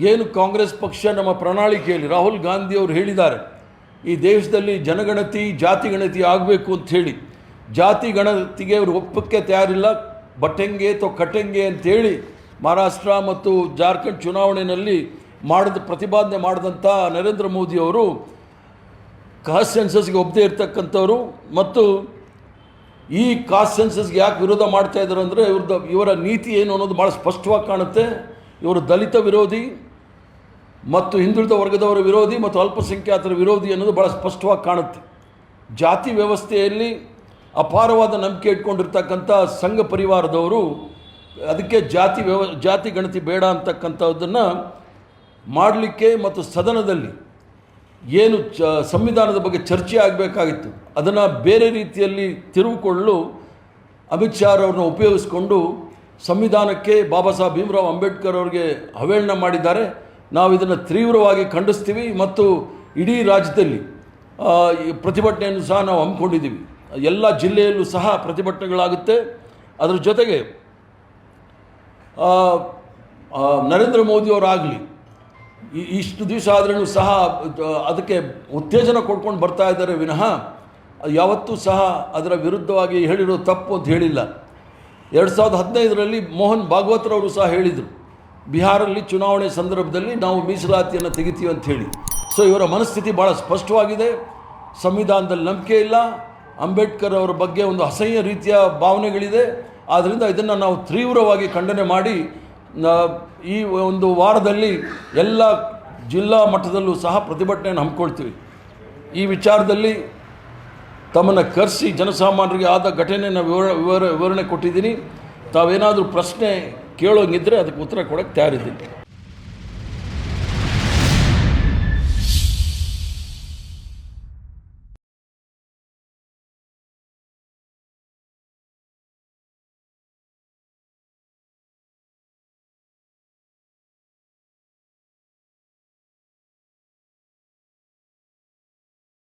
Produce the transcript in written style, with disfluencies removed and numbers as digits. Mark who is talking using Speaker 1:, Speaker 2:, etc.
Speaker 1: ಏನು ಕಾಂಗ್ರೆಸ್ ಪಕ್ಷ ನಮ್ಮ ಪ್ರಣಾಳಿಕೆಯಲ್ಲಿ ರಾಹುಲ್ ಗಾಂಧಿ ಅವರು ಹೇಳಿದ್ದಾರೆ, ಈ ದೇಶದಲ್ಲಿ ಜನಗಣತಿ ಜಾತಿ ಗಣತಿ ಆಗಬೇಕು ಅಂತ ಹೇಳಿ. ಜಾತಿ ಗಣತಿಗೆ ಅವರು ಒಪ್ಪಕ್ಕೆ ತಯಾರಿಲ್ಲ, ಬಟ್ಟೆಂಗೆ ಅಥವಾ ಕಟ್ಟೆಂಗೆ ಅಂಥೇಳಿ ಮಹಾರಾಷ್ಟ್ರ ಮತ್ತು ಜಾರ್ಖಂಡ್ ಚುನಾವಣೆಯಲ್ಲಿ ಪ್ರತಿಪಾದನೆ ಮಾಡಿದಂಥ ನರೇಂದ್ರ ಮೋದಿಯವರು ಕಾಸ್ಟ್ ಸೆನ್ಸಸ್ಗೆ ಒಪ್ಪದೇ ಇರ್ತಕ್ಕಂಥವ್ರು. ಮತ್ತು ಈ ಕಾಸ್ಟ್ ಸೆನ್ಸಸ್ಗೆ ಯಾಕೆ ವಿರೋಧ ಮಾಡ್ತಾ ಇದ್ದಾರೆ ಅಂದರೆ ಇವರ ನೀತಿ ಏನು ಅನ್ನೋದು ಭಾಳ ಸ್ಪಷ್ಟವಾಗಿ ಕಾಣುತ್ತೆ. ಇವರು ದಲಿತ ವಿರೋಧಿ ಮತ್ತು ಹಿಂದುಳಿದ ವರ್ಗದವರ ವಿರೋಧಿ ಮತ್ತು ಅಲ್ಪಸಂಖ್ಯಾತರ ವಿರೋಧಿ ಅನ್ನೋದು ಭಾಳ ಸ್ಪಷ್ಟವಾಗಿ ಕಾಣುತ್ತೆ. ಜಾತಿ ವ್ಯವಸ್ಥೆಯಲ್ಲಿ ಅಪಾರವಾದ ನಂಬಿಕೆ ಇಟ್ಕೊಂಡಿರ್ತಕ್ಕಂಥ ಸಂಘ ಪರಿವಾರದವರು ಅದಕ್ಕೆ ಜಾತಿ ಗಣತಿ ಬೇಡ ಅಂತಕ್ಕಂಥದ್ದನ್ನು ಮಾಡಲಿಕ್ಕೆ ಮತ್ತು ಸದನದಲ್ಲಿ ಏನು ಸಂವಿಧಾನದ ಬಗ್ಗೆ ಚರ್ಚೆ ಆಗಬೇಕಾಗಿತ್ತು ಅದನ್ನು ಬೇರೆ ರೀತಿಯಲ್ಲಿ ತಿರುಗಿಕೊಳ್ಳಲು ಅಮಿತ್ ಶಾ ಅವರನ್ನು ಉಪಯೋಗಿಸಿಕೊಂಡು ಸಂವಿಧಾನಕ್ಕೆ ಬಾಬಾ ಸಾಹೇಬ್ ಭೀಮರಾವ್ ಅಂಬೇಡ್ಕರ್ ಅವರಿಗೆ ಅವಹೇಳನ ಮಾಡಿದ್ದಾರೆ. ನಾವು ಇದನ್ನು ತೀವ್ರವಾಗಿ ಖಂಡಿಸ್ತೀವಿ ಮತ್ತು ಇಡೀ ರಾಜ್ಯದಲ್ಲಿ ಪ್ರತಿಭಟನೆಯನ್ನು ಸಹ ನಾವು ಹಮ್ಮಿಕೊಂಡಿದ್ದೀವಿ. ಎಲ್ಲ ಜಿಲ್ಲೆಯಲ್ಲೂ ಸಹ ಪ್ರತಿಭಟನೆಗಳಾಗುತ್ತೆ. ಅದರ ಜೊತೆಗೆ ನರೇಂದ್ರ ಮೋದಿಯವರಾಗಲಿ ಇಷ್ಟು ದಿವಸ ಆದ್ರೂ ಸಹ ಅದಕ್ಕೆ ಉತ್ತೇಜನ ಕೊಡ್ಕೊಂಡು ಬರ್ತಾ ಇದ್ದಾರೆ ವಿನಃ ಯಾವತ್ತೂ ಸಹ ಅದರ ವಿರುದ್ಧವಾಗಿ ಹೇಳಿರೋ ತಪ್ಪು ಅಂತ ಹೇಳಿಲ್ಲ. 2015ರಲ್ಲಿ ಮೋಹನ್ ಭಾಗವತರವರು ಸಹ ಹೇಳಿದರು, ಬಿಹಾರಲ್ಲಿ ಚುನಾವಣೆ ಸಂದರ್ಭದಲ್ಲಿ ನಾವು ಮೀಸಲಾತಿಯನ್ನು ತೆಗಿತೀವಿ ಅಂತ ಹೇಳಿ. ಸೊ ಇವರ ಮನಸ್ಥಿತಿ ಭಾಳ ಸ್ಪಷ್ಟವಾಗಿದೆ. ಸಂವಿಧಾನದಲ್ಲಿ ನಂಬಿಕೆ ಇಲ್ಲ, ಅಂಬೇಡ್ಕರ್ ಅವರ ಬಗ್ಗೆ ಒಂದು ಅಸಹ್ಯ ರೀತಿಯ ಭಾವನೆಗಳಿದೆ. ಆದ್ದರಿಂದ ಇದನ್ನು ನಾವು ತೀವ್ರವಾಗಿ ಖಂಡನೆ ಮಾಡಿ ಈ ಒಂದು ವಾರದಲ್ಲಿ ಎಲ್ಲ ಜಿಲ್ಲಾ ಮಟ್ಟದಲ್ಲೂ ಸಹ ಪ್ರತಿಭಟನೆಯನ್ನು ಹಮ್ಮಿಕೊಳ್ತೀವಿ. ಈ ವಿಚಾರದಲ್ಲಿ ತಮ್ಮನ್ನು ಕರೆಸಿ ಜನಸಾಮಾನ್ಯರಿಗೆ ಆದ ಘಟನೆಯನ್ನು ವಿವರಣೆ ಕೊಟ್ಟಿದ್ದೀನಿ. ತಾವೇನಾದರೂ ಪ್ರಶ್ನೆ ಕೇಳೋಂಗಿದ್ದರೆ ಅದಕ್ಕೆ ಉತ್ತರ ಕೊಡೋಕ್ಕೆ ತಯಾರಿದ್ದೀನಿ.